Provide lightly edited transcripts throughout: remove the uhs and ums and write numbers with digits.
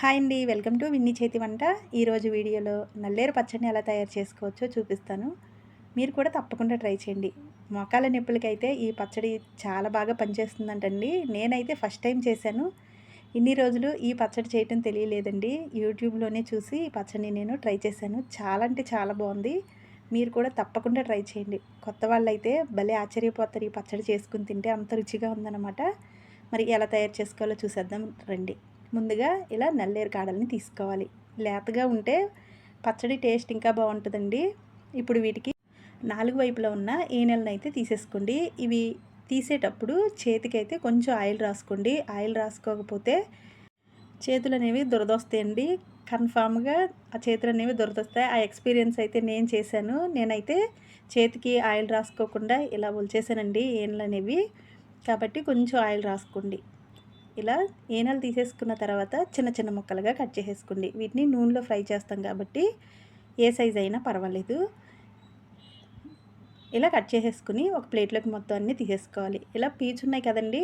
Hi అండి, welcome to Winnie చేతి వంట. ఈరోజు వీడియోలో నల్లేరు పచ్చడిని ఎలా తయారు చేసుకోవచ్చో చూపిస్తాను. మీరు కూడా తప్పకుండా ట్రై చేయండి. మోకాళ్ళ నొప్పులకైతే ఈ పచ్చడి చాలా బాగా పనిచేస్తుందంటండి. నేనైతే ఫస్ట్ టైం చేశాను. ఇన్ని రోజులు ఈ పచ్చడి చేయటం తెలియలేదండి. యూట్యూబ్లోనే చూసి ఈ పచ్చడిని నేను ట్రై చేశాను. చాలా అంటే చాలా బాగుంది. మీరు కూడా తప్పకుండా ట్రై చేయండి. కొత్త వాళ్ళైతే భలే ఆశ్చర్యపోతారు ఈ పచ్చడి చేసుకుని తింటే, అంత రుచిగా ఉందన్నమాట. మరి ఎలా తయారు చేసుకోవాలో చూసేద్దాం రండి. ముందుగా ఇలా నల్లేరు కాడల్ని తీసుకోవాలి. లేతగా ఉంటే పచ్చడి టేస్ట్ ఇంకా బాగుంటుందండి. ఇప్పుడు వీటికి 4 వైపులా ఉన్న ఈనెలను అయితే తీసేసుకోండి. ఇవి తీసేటప్పుడు చేతికైతే కొంచెం ఆయిల్ రాసుకోండి. ఆయిల్ రాసుకోకపోతే చేతులు అనేవి దురదొస్తాయండి. కన్ఫామ్గా ఆ చేతులు అనేవి దురదొస్తాయి. ఆ ఎక్స్పీరియన్స్ అయితే నేను చేశాను. నేనైతే చేతికి ఆయిల్ రాసుకోకుండా ఇలా ఒలిచేసానండి ఈనెలు అనేవి. కాబట్టి కొంచెం ఆయిల్ రాసుకోండి. ఇలా ఈనెలు తీసేసుకున్న తర్వాత చిన్న చిన్న ముక్కలుగా కట్ చేసేసుకోండి. వీటిని నూనెలో ఫ్రై చేస్తాం కాబట్టి ఏ సైజ్ అయినా పర్వాలేదు. ఇలా కట్ చేసేసుకుని ఒక ప్లేట్లోకి మొత్తం అన్నీ తీసేసుకోవాలి. ఇలా పీచు ఉన్నాయి కదండి,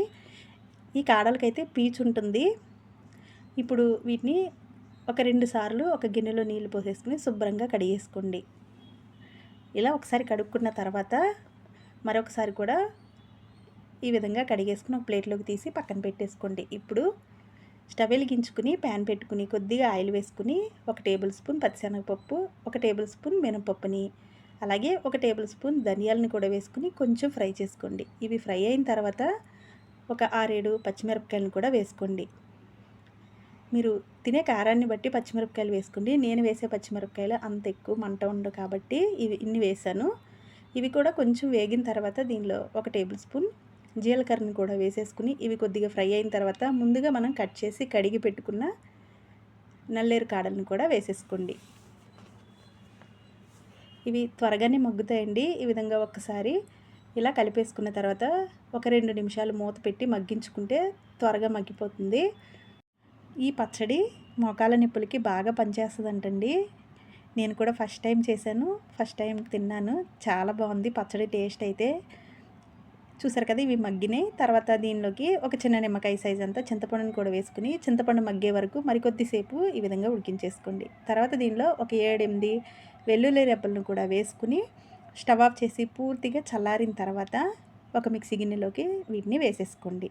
ఈ కాడలకైతే పీచు ఉంటుంది. ఇప్పుడు వీటిని ఒక 2 సార్లు ఒక గిన్నెలో నీళ్లు పోసేసుకుని శుభ్రంగా కడిగేసుకోండి. ఇలా ఒకసారి కడుక్కున్న తర్వాత మరొకసారి కూడా ఈ విధంగా కడిగేసుకుని ఒక ప్లేట్లోకి తీసి పక్కన పెట్టేసుకోండి. ఇప్పుడు స్టవ్ వెలిగించుకుని ప్యాన్ పెట్టుకుని కొద్దిగా ఆయిల్ వేసుకుని 1 టేబుల్ స్పూన్ పచ్చిశనగపప్పు, 1 టేబుల్ స్పూన్ మినపప్పుని, అలాగే 1 టేబుల్ స్పూన్ ధనియాలను కూడా వేసుకుని కొంచెం ఫ్రై చేసుకోండి. ఇవి ఫ్రై అయిన తర్వాత ఒక 6-7 పచ్చిమిరపకాయలను కూడా వేసుకోండి. మీరు తినే కారాన్ని బట్టి పచ్చిమిరపకాయలు వేసుకోండి. నేను వేసే పచ్చిమిరపకాయలు అంత ఎక్కువ మంట ఉండవు కాబట్టి ఇన్ని వేసాను. ఇవి కూడా కొంచెం వేగిన తర్వాత దీనిలో 1 టేబుల్ స్పూన్ జీలకర్రని కూడా వేసేసుకుని ఇవి కొద్దిగా ఫ్రై అయిన తర్వాత ముందుగా మనం కట్ చేసి కడిగి పెట్టుకున్న నల్లేరు కాడలను కూడా వేసేసుకోండి. ఇవి త్వరగానే మగ్గుతాయండి. ఈ విధంగా ఒక్కసారి ఇలా కలిపేసుకున్న తర్వాత ఒక 2 నిమిషాలు మూత పెట్టి మగ్గించుకుంటే త్వరగా మగ్గిపోతుంది. ఈ పచ్చడి మోకాళ్ళ నొప్పులకి బాగా పనిచేస్తుందంటండి. నేను కూడా ఫస్ట్ టైం చేశాను, ఫస్ట్ టైం తిన్నాను. చాలా బాగుంది పచ్చడి టేస్ట్ అయితే. చూసారు కదా, ఇవి మగ్గినాయి. తర్వాత దీనిలోకి ఒక చిన్న నిమ్మకాయ సైజ్ అంతా చింతపండుని కూడా వేసుకుని చింతపండు మగ్గే వరకు మరికొద్దిసేపు ఈ విధంగా ఉడికించేసుకోండి. తర్వాత దీనిలో ఒక 7-8 వెల్లుల్లి రెబ్బలను కూడా వేసుకుని స్టవ్ ఆఫ్ చేసి పూర్తిగా చల్లారిన తర్వాత ఒక మిక్సీ గిన్నెలోకి వీటిని వేసేసుకోండి.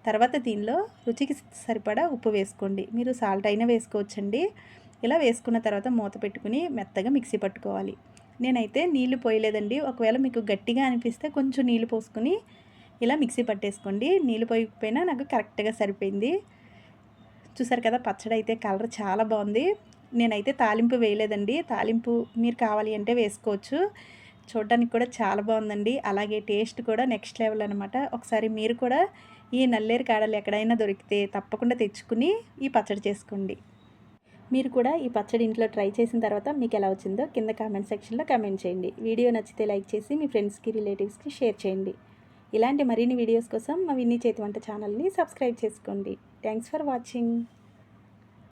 తర్వాత దీనిలో రుచికి సరిపడా ఉప్పు వేసుకోండి. మీరు సాల్ట్ అయినా వేసుకోవచ్చండి. ఇలా వేసుకున్న తర్వాత మూత పెట్టుకుని మెత్తగా మిక్సీ పట్టుకోవాలి. నేనైతే నీళ్లు పోయలేదండి. ఒకవేళ మీకు గట్టిగా అనిపిస్తే కొంచెం నీళ్ళు పోసుకొని ఇలా మిక్సీ పట్టేసుకోండి. నీళ్ళు పోయకపోయినా నాకు కరెక్ట్గా సరిపోయింది. చూసారు కదా, పచ్చడి అయితే కలర్ చాలా బాగుంది. నేనైతే తాలింపు వేయలేదండి. తాలింపు మీరు కావాలి అంటే వేసుకోవచ్చు. చూడడానికి కూడా చాలా బాగుందండి. అలాగే టేస్ట్ కూడా నెక్స్ట్ లెవెల్ అనమాట. ఒకసారి మీరు కూడా ఈ నల్లేరు కాడలు ఎక్కడైనా దొరికితే తప్పకుండా తెచ్చుకుని ఈ పచ్చడి చేసుకోండి. మీరు కూడా ఈ పచ్చడి ఇంట్లో ట్రై చేసిన తర్వాత మీకు ఎలా వచ్చిందో కింద కామెంట్ సెక్షన్లో కామెంట్ చేయండి. వీడియో నచ్చితే లైక్ చేసి మీ ఫ్రెండ్స్కి, రిలేటివ్స్కి షేర్ చేయండి. ఇలాంటి మరిన్ని వీడియోస్ కోసం మా విన్నీ చేతి వంట ఛానల్ని సబ్స్క్రైబ్ చేసుకోండి. Thanks for watching.